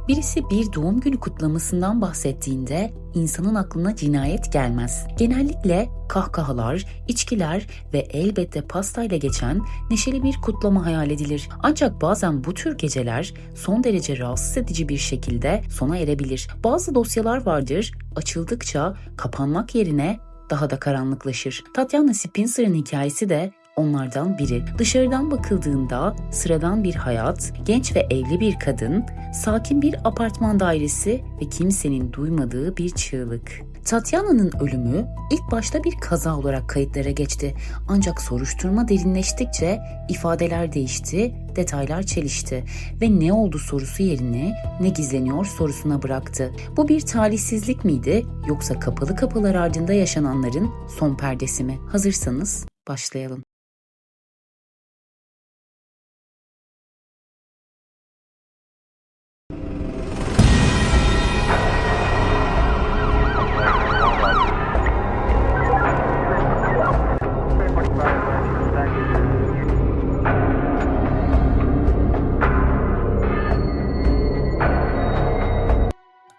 Birisi bir doğum günü kutlamasından bahsettiğinde insanın aklına cinayet gelmez. Genellikle kahkahalar, içkiler ve elbette pastayla geçen neşeli bir kutlama hayal edilir. Ancak bazen bu tür geceler son derece rahatsız edici bir şekilde sona erebilir. Bazı dosyalar vardır, açıldıkça kapanmak yerine daha da karanlıklaşır. Tatiana Spencer'ın hikayesi de onlardan biri. Dışarıdan bakıldığında sıradan bir hayat, genç ve evli bir kadın, sakin bir apartman dairesi ve kimsenin duymadığı bir çığlık. Tatiana'nın ölümü ilk başta bir kaza olarak kayıtlara geçti. Ancak soruşturma derinleştikçe ifadeler değişti, detaylar çelişti ve ne oldu sorusu yerini ne gizleniyor sorusuna bıraktı. Bu bir talihsizlik miydi yoksa kapalı kapılar ardında yaşananların son perdesi mi? Hazırsanız başlayalım.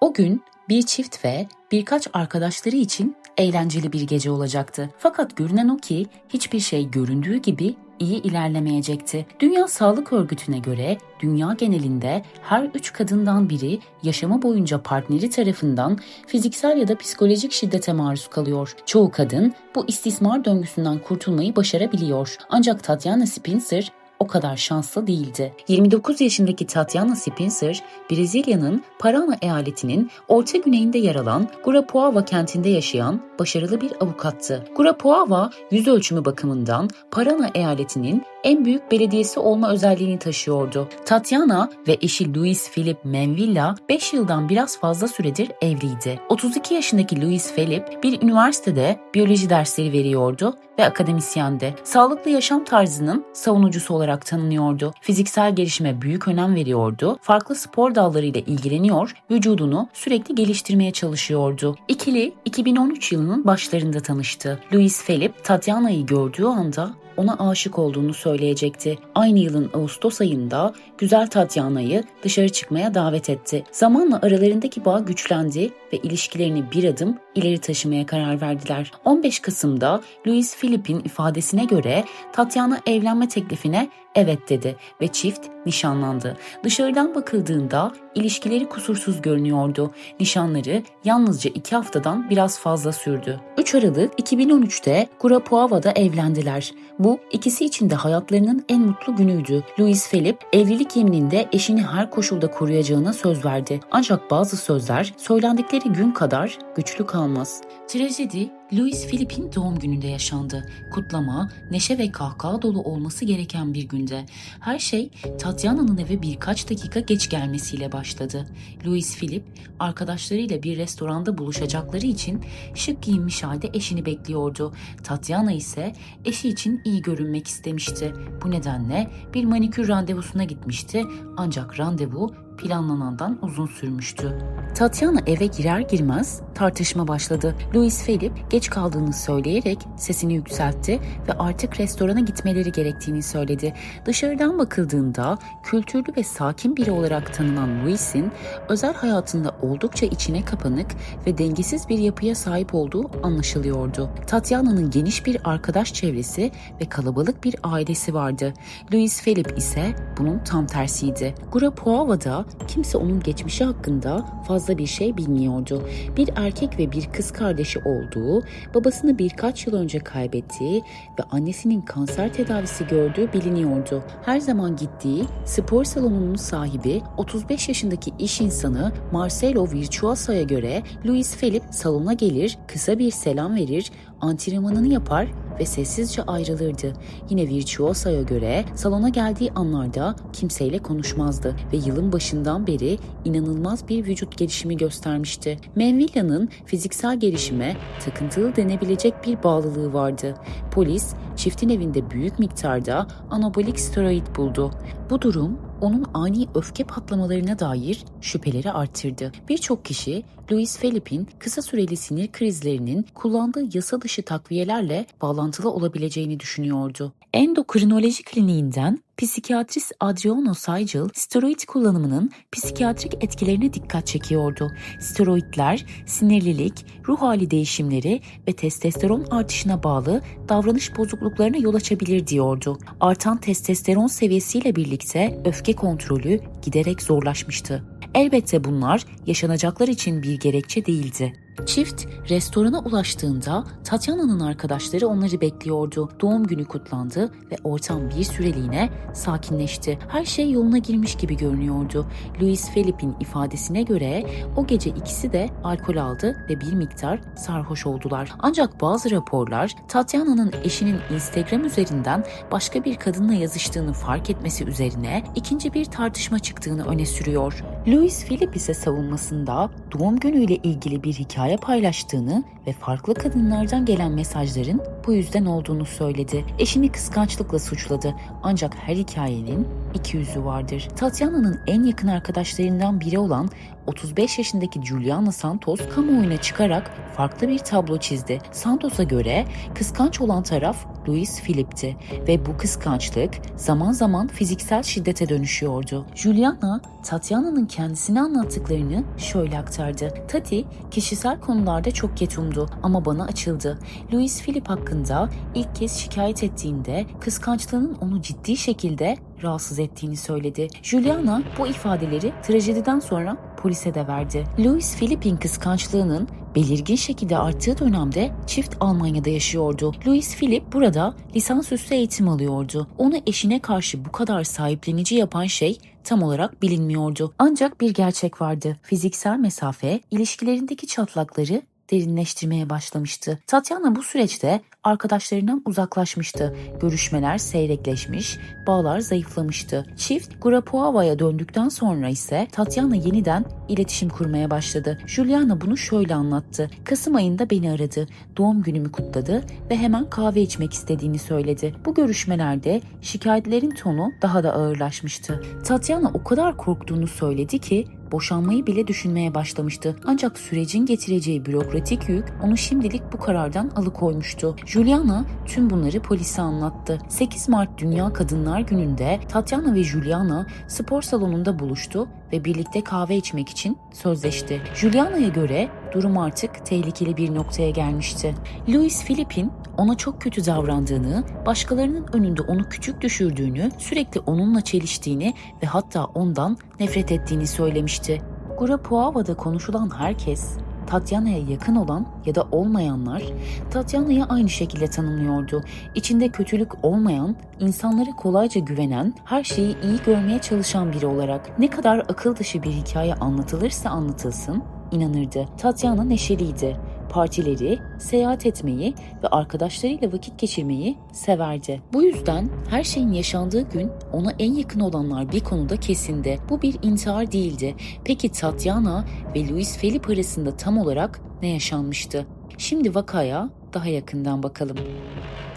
O gün bir çift ve birkaç arkadaşları için eğlenceli bir gece olacaktı. Fakat görünen o ki hiçbir şey göründüğü gibi iyi ilerlemeyecekti. Dünya Sağlık Örgütü'ne göre dünya genelinde her 3 kadından biri yaşamı boyunca partneri tarafından fiziksel ya da psikolojik şiddete maruz kalıyor. Çoğu kadın bu istismar döngüsünden kurtulmayı başarabiliyor. Ancak Tatiana Spencer o kadar şanslı değildi. 29 yaşındaki Tatiana Spencer, Brezilya'nın Paraná eyaletinin orta güneyinde yer alan Guarapuava kentinde yaşayan başarılı bir avukattı. Guarapuava, yüz ölçümü bakımından Paraná eyaletinin en büyük belediyesi olma özelliğini taşıyordu. Tatiana ve eşi Luis Felipe Menvilla 5 yıldan biraz fazla süredir evliydi. 32 yaşındaki Luis Felipe bir üniversitede biyoloji dersleri veriyordu ve akademisyendi. Sağlıklı yaşam tarzının savunucusu olarak tanınıyordu. Fiziksel gelişime büyük önem veriyordu. Farklı spor dallarıyla ilgileniyor, vücudunu sürekli geliştirmeye çalışıyordu. İkili 2013 yılının başlarında tanıştı. Luis Felipe Tatiana'yı gördüğü anda ona aşık olduğunu söyleyecekti. Aynı yılın Ağustos ayında güzel Tatiana'yı dışarı çıkmaya davet etti. Zamanla aralarındaki bağ güçlendi ve ilişkilerini bir adım ileri taşımaya karar verdiler. 15 Kasım'da Luis Felipe'in ifadesine göre Tatiana evlenme teklifine evet dedi ve çift nişanlandı. Dışarıdan bakıldığında ilişkileri kusursuz görünüyordu. Nişanları yalnızca 2 haftadan biraz fazla sürdü. 3 Aralık 2013'te Guarapuava'da evlendiler. Bu ikisi için de hayatlarının en mutlu günüydü. Luis Felipe evlilik yemininde eşini her koşulda koruyacağına söz verdi. Ancak bazı sözler söylendikleri gün kadar güçlü kalmaz. Trajedi Luis Felipe'in doğum gününde yaşandı. Kutlama, neşe ve kahkaha dolu olması gereken bir günde. Her şey Tatiana'nın eve birkaç dakika geç gelmesiyle başladı. Luis Felipe arkadaşlarıyla bir restoranda buluşacakları için şık giyinmiş halde eşini bekliyordu. Tatiana ise eşi için iyi görünmek istemişti. Bu nedenle bir manikür randevusuna gitmişti ancak randevu planlanandan uzun sürmüştü. Tatiana eve girer girmez tartışma başladı. Luis Felipe geç kaldığını söyleyerek sesini yükseltti ve artık restorana gitmeleri gerektiğini söyledi. Dışarıdan bakıldığında kültürlü ve sakin biri olarak tanınan Luis'in özel hayatında oldukça içine kapanık ve dengesiz bir yapıya sahip olduğu anlaşılıyordu. Tatiana'nın geniş bir arkadaş çevresi ve kalabalık bir ailesi vardı. Luis Felipe ise bunun tam tersiydi. Guarapuava'da kimse onun geçmişi hakkında fazla bir şey bilmiyordu. Bir erkek ve bir kız kardeşi olduğu, babasını birkaç yıl önce kaybettiği ve annesinin kanser tedavisi gördüğü biliniyordu. Her zaman gittiği spor salonunun sahibi 35 yaşındaki iş insanı Marcelo Virtuosa'ya göre Luis Felipe salona gelir, kısa bir selam verir, antrenmanını yapar ve sessizce ayrılırdı. Yine Virtuosa'ya göre salona geldiği anlarda kimseyle konuşmazdı ve yılın başından beri inanılmaz bir vücut gelişimi göstermişti. Menvilla'nın fiziksel gelişime takıntılı denebilecek bir bağlılığı vardı. Polis çiftin evinde büyük miktarda anabolik steroid buldu. Bu durum onun ani öfke patlamalarına dair şüpheleri arttırdı. Birçok kişi Luis Felipe'in kısa süreli sinir krizlerinin kullandığı yasa dışı takviyelerle bağlantılı olabileceğini düşünüyordu. Endokrinoloji kliniğinden Psikiyatrist Adriano Saigel, steroid kullanımının psikiyatrik etkilerine dikkat çekiyordu. Steroidler, sinirlilik, ruh hali değişimleri ve testosteron artışına bağlı davranış bozukluklarına yol açabilir diyordu. Artan testosteron seviyesiyle birlikte öfke kontrolü giderek zorlaşmıştı. Elbette bunlar yaşanacaklar için bir gerekçe değildi. Çift restorana ulaştığında Tatyana'nın arkadaşları onları bekliyordu. Doğum günü kutlandı ve ortam bir süreliğine sakinleşti. Her şey yoluna girmiş gibi görünüyordu. Louis Philippe'in ifadesine göre o gece ikisi de alkol aldı ve bir miktar sarhoş oldular. Ancak bazı raporlar Tatyana'nın eşinin Instagram üzerinden başka bir kadınla yazıştığını fark etmesi üzerine ikinci bir tartışma çıktığını öne sürüyor. Louis Philippe ise savunmasında doğum günüyle ilgili bir hikaye paylaştığını ve farklı kadınlardan gelen mesajların bu yüzden olduğunu söyledi. Eşini kıskançlıkla suçladı. Ancak her hikayenin iki yüzü vardır. Tatyana'nın en yakın arkadaşlarından biri olan 35 yaşındaki Juliana Santos kamuoyuna çıkarak farklı bir tablo çizdi. Santos'a göre kıskanç olan taraf Louis Philippe'ti ve bu kıskançlık zaman zaman fiziksel şiddete dönüşüyordu. Juliana, Tatyana'nın kendisine anlattıklarını şöyle aktardı. Tati, kişisel konularda çok ketumdu ama bana açıldı. Louis Philippe hakkında ilk kez şikayet ettiğinde kıskançlığının onu ciddi şekilde rahatsız ettiğini söyledi. Juliana bu ifadeleri trajediden sonra polise de verdi. Louis Philippe'in kıskançlığının belirgin şekilde arttığı dönemde çift Almanya'da yaşıyordu. Louis Philippe burada lisansüstü eğitim alıyordu. Onu eşine karşı bu kadar sahiplenici yapan şey tam olarak bilinmiyordu. Ancak bir gerçek vardı. Fiziksel mesafe ilişkilerindeki çatlakları derinleştirmeye başlamıştı. Tatyana bu süreçte arkadaşlarından uzaklaşmıştı. Görüşmeler seyrekleşmiş, bağlar zayıflamıştı. Çift Guarapuava'ya döndükten sonra ise Tatyana yeniden iletişim kurmaya başladı. Juliana bunu şöyle anlattı. Kasım ayında beni aradı. Doğum günümü kutladı ve hemen kahve içmek istediğini söyledi. Bu görüşmelerde şikayetlerin tonu daha da ağırlaşmıştı. Tatyana o kadar korktuğunu söyledi ki boşanmayı bile düşünmeye başlamıştı. Ancak sürecin getireceği bürokratik yük onu şimdilik bu karardan alıkoymuştu. Juliana tüm bunları polise anlattı. 8 Mart Dünya Kadınlar Günü'nde Tatyana ve Juliana spor salonunda buluştu ve birlikte kahve içmek için sözleşti. Juliana'ya göre durum artık tehlikeli bir noktaya gelmişti. Louis Philippe'in ona çok kötü davrandığını, başkalarının önünde onu küçük düşürdüğünü, sürekli onunla çeliştiğini ve hatta ondan nefret ettiğini söylemişti. Guarapuava'da konuşulan herkes, Tatyana'ya yakın olan ya da olmayanlar Tatyana'yı aynı şekilde tanımlıyordu. İçinde kötülük olmayan, insanlara kolayca güvenen, her şeyi iyi görmeye çalışan biri olarak. Ne kadar akıl dışı bir hikaye anlatılırsa anlatılsın, inanırdı. Tatyana neşeliydi. Partileri, seyahat etmeyi ve arkadaşlarıyla vakit geçirmeyi severdi. Bu yüzden her şeyin yaşandığı gün ona en yakın olanlar bir konuda kesindi. Bu bir intihar değildi. Peki Tatyana ve Louis Philippe arasında tam olarak ne yaşanmıştı? Şimdi vakaya daha yakından bakalım.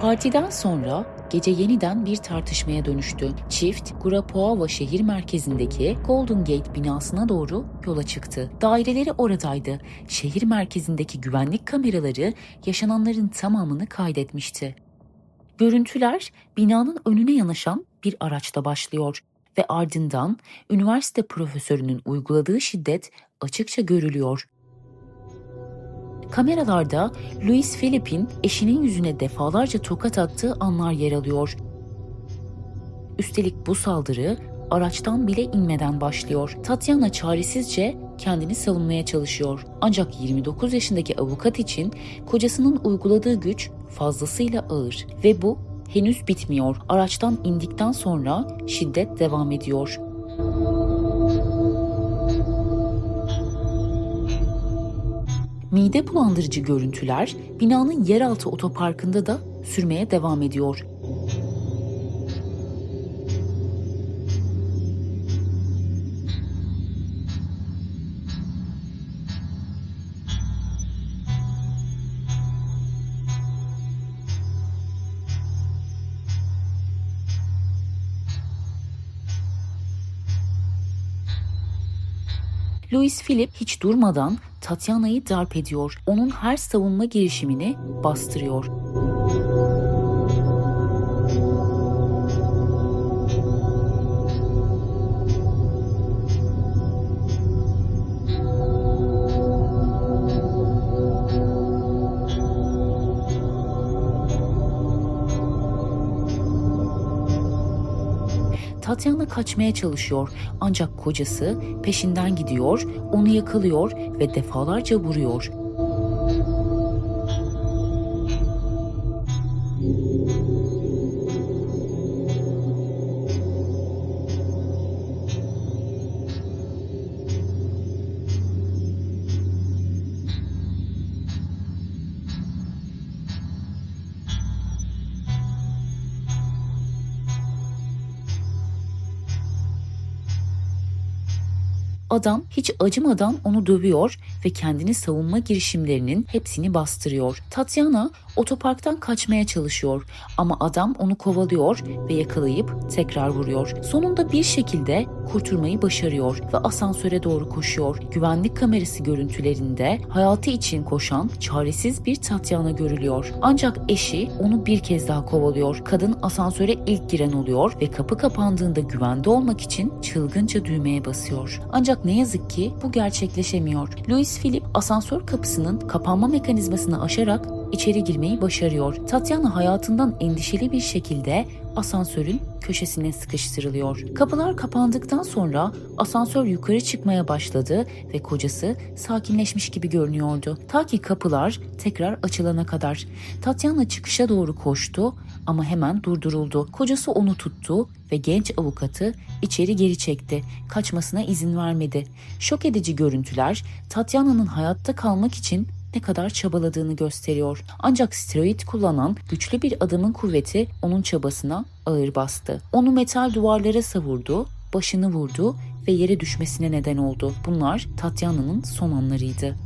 Partiden sonra gece yeniden bir tartışmaya dönüştü. Çift, Guarapuava şehir merkezindeki Golden Gate binasına doğru yola çıktı. Daireleri oradaydı. Şehir merkezindeki güvenlik kameraları yaşananların tamamını kaydetmişti. Görüntüler binanın önüne yanaşan bir araçta başlıyor ve ardından üniversite profesörünün uyguladığı şiddet açıkça görülüyor. Kameralarda Louis Philippe'in eşinin yüzüne defalarca tokat attığı anlar yer alıyor. Üstelik bu saldırı araçtan bile inmeden başlıyor. Tatyana çaresizce kendini savunmaya çalışıyor. Ancak 29 yaşındaki avukat için kocasının uyguladığı güç fazlasıyla ağır ve bu henüz bitmiyor. Araçtan indikten sonra şiddet devam ediyor. Mide bulandırıcı görüntüler binanın yeraltı otoparkında da sürmeye devam ediyor. Louis Philippe hiç durmadan Tatyana'yı darp ediyor. Onun her savunma girişimini bastırıyor. Tatyana kaçmaya çalışıyor ancak kocası peşinden gidiyor, onu yakalıyor ve defalarca vuruyor. Adam hiç acımadan onu dövüyor ve kendini savunma girişimlerinin hepsini bastırıyor. Tatyana otoparktan kaçmaya çalışıyor ama adam onu kovalıyor ve yakalayıp tekrar vuruyor. Sonunda bir şekilde kurtulmayı başarıyor ve asansöre doğru koşuyor. Güvenlik kamerası görüntülerinde hayatı için koşan çaresiz bir Tatyana görülüyor. Ancak eşi onu bir kez daha kovalıyor. Kadın asansöre ilk giren oluyor ve kapı kapandığında güvende olmak için çılgınca düğmeye basıyor. Ancak ne yazık ki bu gerçekleşemiyor. Louis Philippe asansör kapısının kapanma mekanizmasını aşarak içeri girmeyi başarıyor. Tatyana hayatından endişeli bir şekilde asansörün köşesine sıkıştırılıyor. Kapılar kapandıktan sonra asansör yukarı çıkmaya başladı ve kocası sakinleşmiş gibi görünüyordu. Ta ki kapılar tekrar açılana kadar. Tatyana çıkışa doğru koştu ama hemen durduruldu. Kocası onu tuttu ve genç avukatı içeri geri çekti. Kaçmasına izin vermedi. Şok edici görüntüler Tatyana'nın hayatta kalmak için ne kadar çabaladığını gösteriyor. Ancak steroid kullanan güçlü bir adamın kuvveti onun çabasına ağır bastı. Onu metal duvarlara savurdu, başını vurdu ve yere düşmesine neden oldu. Bunlar Tatyana'nın son anlarıydı.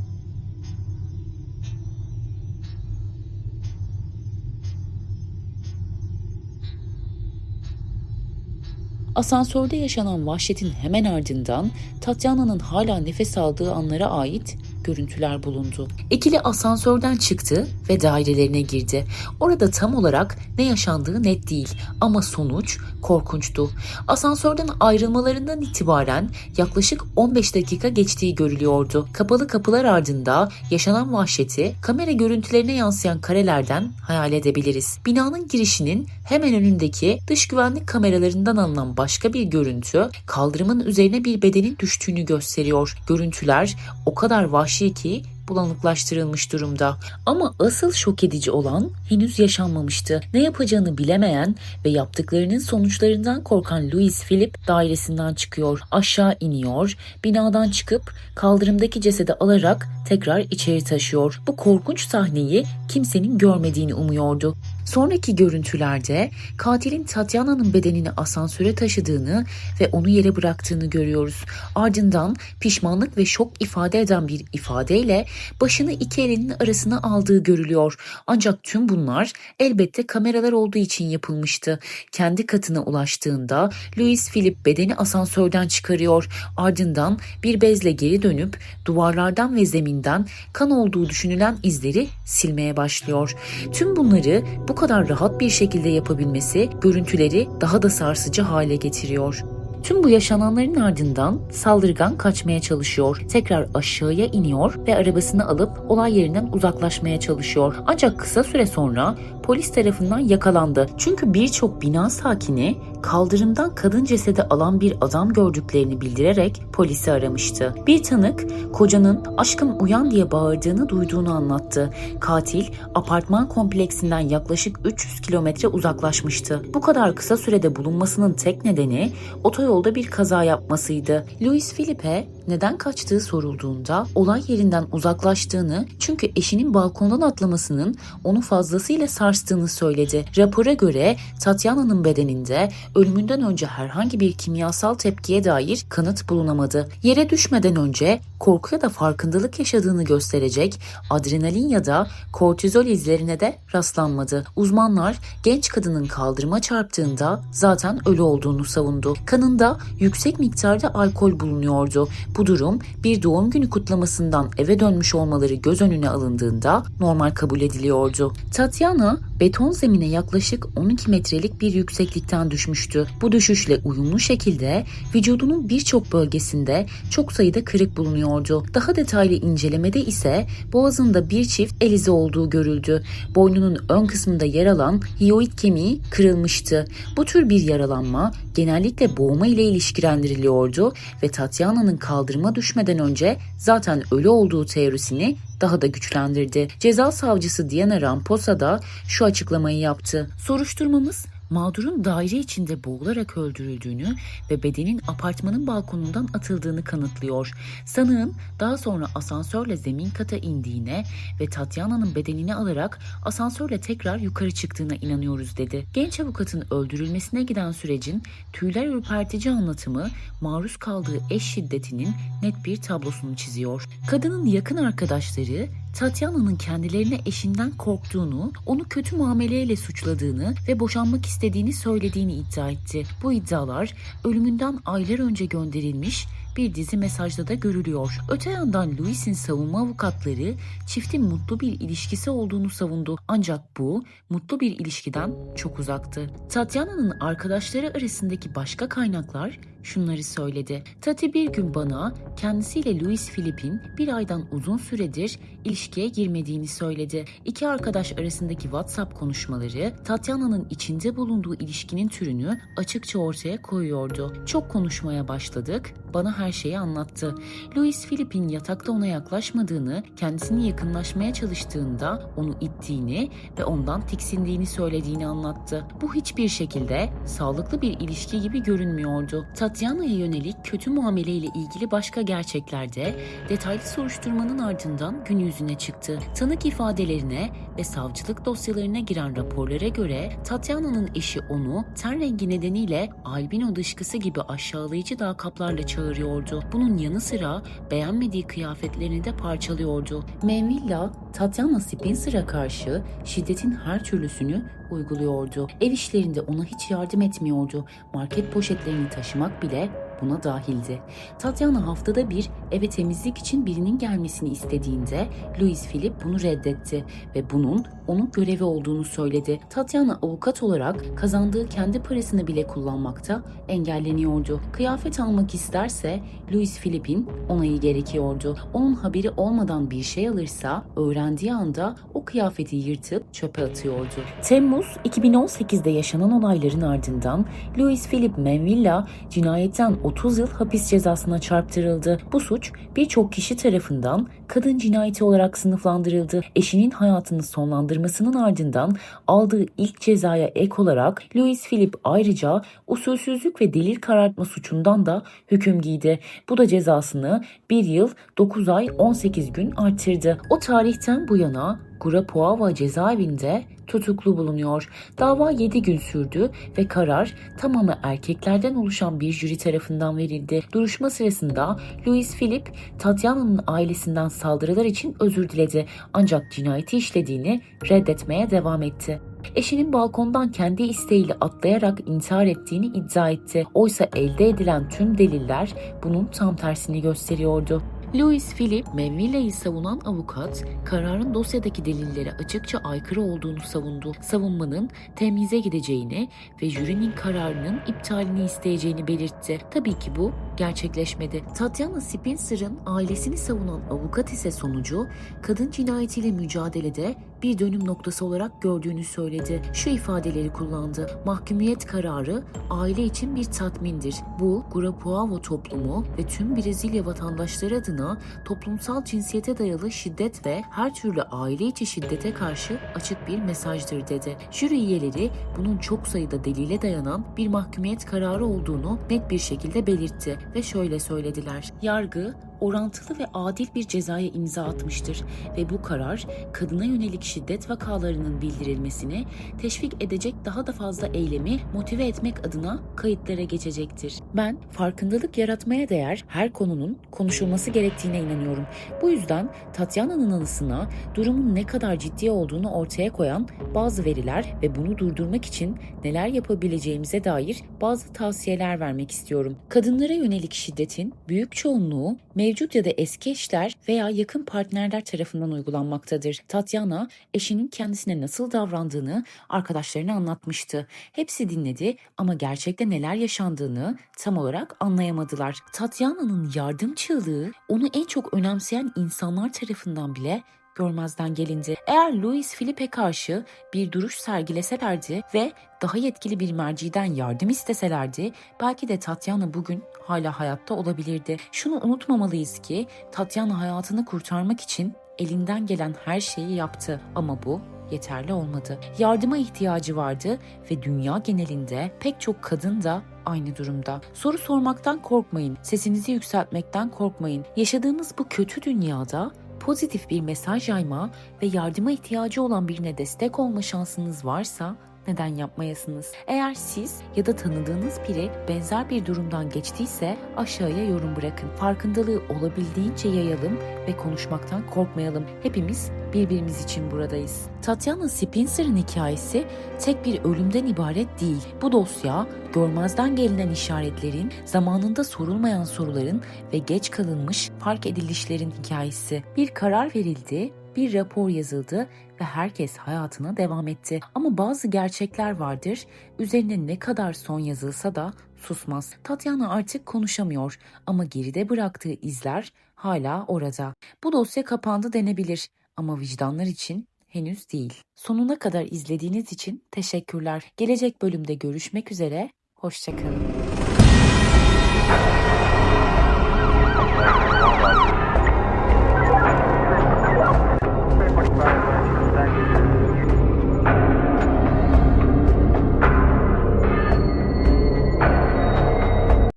Asansörde yaşanan vahşetin hemen ardından Tatyana'nın hala nefes aldığı anlara ait görüntüler bulundu. İkili asansörden çıktı ve dairelerine girdi. Orada tam olarak ne yaşandığı net değil ama sonuç korkunçtu. Asansörden ayrılmalarından itibaren yaklaşık 15 dakika geçtiği görülüyordu. Kapalı kapılar ardında yaşanan vahşeti kamera görüntülerine yansıyan karelerden hayal edebiliriz. Binanın girişinin hemen önündeki dış güvenlik kameralarından alınan başka bir görüntü kaldırımın üzerine bir bedenin düştüğünü gösteriyor. Görüntüler o kadar vahşi ki bulanıklaştırılmış durumda. Ama asıl şok edici olan henüz yaşanmamıştı. Ne yapacağını bilemeyen ve yaptıklarının sonuçlarından korkan Louis Philippe dairesinden çıkıyor. Aşağı iniyor, binadan çıkıp kaldırımdaki cesedi alarak tekrar içeri taşıyor. Bu korkunç sahneyi kimsenin görmediğini umuyordu. Sonraki görüntülerde katilin Tatyana'nın bedenini asansöre taşıdığını ve onu yere bıraktığını görüyoruz. Ardından pişmanlık ve şok ifade eden bir ifadeyle başını iki elinin arasına aldığı görülüyor. Ancak tüm bunlar elbette kameralar olduğu için yapılmıştı. Kendi katına ulaştığında Louis Philippe bedeni asansörden çıkarıyor. Ardından bir bezle geri dönüp duvarlardan ve zeminden kan olduğu düşünülen izleri silmeye başlıyor. Tüm bunları bu kadar rahat bir şekilde yapabilmesi görüntüleri daha da sarsıcı hale getiriyor. Tüm bu yaşananların ardından saldırgan kaçmaya çalışıyor. Tekrar aşağıya iniyor ve arabasını alıp olay yerinden uzaklaşmaya çalışıyor. Ancak kısa süre sonra polis tarafından yakalandı. Çünkü birçok bina sakini kaldırımdan kadın cesedi alan bir adam gördüklerini bildirerek polisi aramıştı. Bir tanık kocanın "aşkım uyan" diye bağırdığını duyduğunu anlattı. Katil apartman kompleksinden yaklaşık 300 kilometre uzaklaşmıştı. Bu kadar kısa sürede bulunmasının tek nedeni otoyolda bir kaza yapmasıydı. Louis Philippe'e neden kaçtığı sorulduğunda olay yerinden uzaklaştığını, çünkü eşinin balkondan atlamasının onu fazlasıyla sarstığını söyledi. Rapora göre Tatyana'nın bedeninde ölümünden önce herhangi bir kimyasal tepkiye dair kanıt bulunamadı. Yere düşmeden önce korku ya da farkındalık yaşadığını gösterecek adrenalin ya da kortizol izlerine de rastlanmadı. Uzmanlar genç kadının kaldırıma çarptığında zaten ölü olduğunu savundu. Kanında yüksek miktarda alkol bulunuyordu. Bu durum bir doğum günü kutlamasından eve dönmüş olmaları göz önüne alındığında normal kabul ediliyordu. Tatyana beton zemine yaklaşık 12 metrelik bir yükseklikten düşmüştü. Bu düşüşle uyumlu şekilde vücudunun birçok bölgesinde çok sayıda kırık bulunuyordu. Daha detaylı incelemede ise boğazında bir çift el izi olduğu görüldü. Boynunun ön kısmında yer alan hioid kemiği kırılmıştı. Bu tür bir yaralanma genellikle boğma ile ilişkilendiriliyordu ve Tatyana'nın kaldırıma düşmeden önce zaten ölü olduğu teorisini daha da güçlendirdi. Ceza savcısı Diana Ramposa da şu açıklamayı yaptı. Soruşturmamız mağdurun daire içinde boğularak öldürüldüğünü ve bedenin apartmanın balkonundan atıldığını kanıtlıyor. Sanığın daha sonra asansörle zemin kata indiğine ve Tatyana'nın bedenini alarak asansörle tekrar yukarı çıktığına inanıyoruz dedi. Genç avukatın öldürülmesine giden sürecin tüyler ürpertici anlatımı maruz kaldığı eş şiddetinin net bir tablosunu çiziyor. Kadının yakın arkadaşları Tatyana'nın kendilerine eşinden korktuğunu, onu kötü muameleyle suçladığını ve boşanmak istediğini söylediğini iddia etti. Bu iddialar ölümünden aylar önce gönderilmiş bir dizi mesajda da görülüyor. Öte yandan Louis'in savunma avukatları çiftin mutlu bir ilişkisi olduğunu savundu. Ancak bu mutlu bir ilişkiden çok uzaktı. Tatyana'nın arkadaşları arasındaki başka kaynaklar şunları söyledi. Tati bir gün bana kendisiyle Louis Philippe'in bir aydan uzun süredir ilişkiye girmediğini söyledi. İki arkadaş arasındaki WhatsApp konuşmaları Tatyana'nın içinde bulunduğu ilişkinin türünü açıkça ortaya koyuyordu. Çok konuşmaya başladık. Bana her şeyi anlattı. Louis Philippe'in yatakta ona yaklaşmadığını, kendisini yakınlaşmaya çalıştığında onu ittiğini ve ondan tiksindiğini söylediğini anlattı. Bu hiçbir şekilde sağlıklı bir ilişki gibi görünmüyordu. Tatyana'ya yönelik kötü muameleyle ilgili başka gerçekler de detaylı soruşturmanın ardından gün yüzüne çıktı. Tanık ifadelerine ve savcılık dosyalarına giren raporlara göre Tatyana'nın eşi onu ten rengi nedeniyle albino dışkısı gibi aşağılayıcı lakaplarla çağırıyordu. Bunun yanı sıra beğenmediği kıyafetlerini de parçalıyordu. Menvilla, Tatyana Spencer'a karşı şiddetin her türlüsünü uyguluyordu. Ev işlerinde ona hiç yardım etmiyordu. Market poşetlerini taşımak bile buna dahildi. Tatyana haftada bir eve temizlik için birinin gelmesini istediğinde Louis Philippe bunu reddetti ve bunun onun görevi olduğunu söyledi. Tatyana avukat olarak kazandığı kendi parasını bile kullanmakta engelleniyordu. Kıyafet almak isterse Louis Philippe'in onayı gerekiyordu. Onun haberi olmadan bir şey alırsa öğrendiği anda o kıyafeti yırtıp çöpe atıyordu. Temmuz 2018'de yaşanan olayların ardından Louis Philippe Menvilla cinayetten 30 yıl hapis cezasına çarptırıldı. Bu suç birçok kişi tarafından kadın cinayeti olarak sınıflandırıldı. Eşinin hayatını sonlandırmasının ardından aldığı ilk cezaya ek olarak Louis Philippe ayrıca usulsüzlük ve delil karartma suçundan da hüküm giydi. Bu da cezasını 1 yıl 9 ay 18 gün arttırdı. O tarihten bu yana Guarapuava cezaevinde tutuklu bulunuyor. Dava 7 gün sürdü ve karar tamamı erkeklerden oluşan bir jüri tarafından verildi. Duruşma sırasında Louis Philippe, Tatyana'nın ailesinden saldırılar için özür diledi ancak cinayeti işlediğini reddetmeye devam etti. Eşinin balkondan kendi isteğiyle atlayarak intihar ettiğini iddia etti. Oysa elde edilen tüm deliller bunun tam tersini gösteriyordu. Louis Philippe Menvilla'yı savunan avukat, kararın dosyadaki delillere açıkça aykırı olduğunu savundu. Savunmanın temyize gideceğini ve jürinin kararının iptalini isteyeceğini belirtti. Tabii ki bu gerçekleşmedi. Tatyana Spencer'ın ailesini savunan avukat ise sonucu kadın cinayetiyle mücadelede bir dönüm noktası olarak gördüğünü söyledi. Şu ifadeleri kullandı. Mahkumiyet kararı aile için bir tatmindir. Bu Guarapuava toplumu ve tüm Brezilya vatandaşları adına toplumsal cinsiyete dayalı şiddet ve her türlü aile içi şiddete karşı açık bir mesajdır dedi. Jüri üyeleri bunun çok sayıda delile dayanan bir mahkumiyet kararı olduğunu net bir şekilde belirtti ve şöyle söylediler. Yargı orantılı ve adil bir cezaya imza atmıştır ve bu karar kadına yönelik şiddet vakalarının bildirilmesini teşvik edecek daha da fazla eylemi motive etmek adına kayıtlara geçecektir. Ben farkındalık yaratmaya değer her konunun konuşulması gerektiğine inanıyorum. Bu yüzden Tatyana'nın anısına durumun ne kadar ciddi olduğunu ortaya koyan bazı veriler ve bunu durdurmak için neler yapabileceğimize dair bazı tavsiyeler vermek istiyorum. Kadınlara yönelik şiddetin büyük çoğunluğu mevcut ya da eski eşler veya yakın partnerler tarafından uygulanmaktadır. Tatyana, eşinin kendisine nasıl davrandığını arkadaşlarına anlatmıştı. Hepsi dinledi ama gerçekte neler yaşandığını tam olarak anlayamadılar. Tatyana'nın yardım çığlığı onu en çok önemseyen insanlar tarafından bile görmezden gelindi. Eğer Louis Philippe'e karşı bir duruş sergileselerdi ve daha yetkili bir merciden yardım isteselerdi, belki de Tatyana bugün hala hayatta olabilirdi. Şunu unutmamalıyız ki Tatyana hayatını kurtarmak için elinden gelen her şeyi yaptı ama bu yeterli olmadı. Yardıma ihtiyacı vardı ve dünya genelinde pek çok kadın da aynı durumda. Soru sormaktan korkmayın, sesinizi yükseltmekten korkmayın. Yaşadığımız bu kötü dünyada pozitif bir mesaj yayma ve yardıma ihtiyacı olan birine destek olma şansınız varsa neden yapmayasınız? Eğer siz ya da tanıdığınız biri benzer bir durumdan geçtiyse aşağıya yorum bırakın. Farkındalığı olabildiğince yayalım ve konuşmaktan korkmayalım. Hepimiz birbirimiz için buradayız. Tatyana Spencer'ın hikayesi tek bir ölümden ibaret değil. Bu dosya görmezden gelinen işaretlerin, zamanında sorulmayan soruların ve geç kalınmış fark edilişlerin hikayesi. Bir karar verildi, bir rapor yazıldı ve herkes hayatına devam etti. Ama bazı gerçekler vardır, üzerine ne kadar son yazılsa da susmaz. Tatyana artık konuşamıyor ama geride bıraktığı izler hala orada. Bu dosya kapandı denebilir ama vicdanlar için henüz değil. Sonuna kadar izlediğiniz için teşekkürler. Gelecek bölümde görüşmek üzere, hoşça kalın.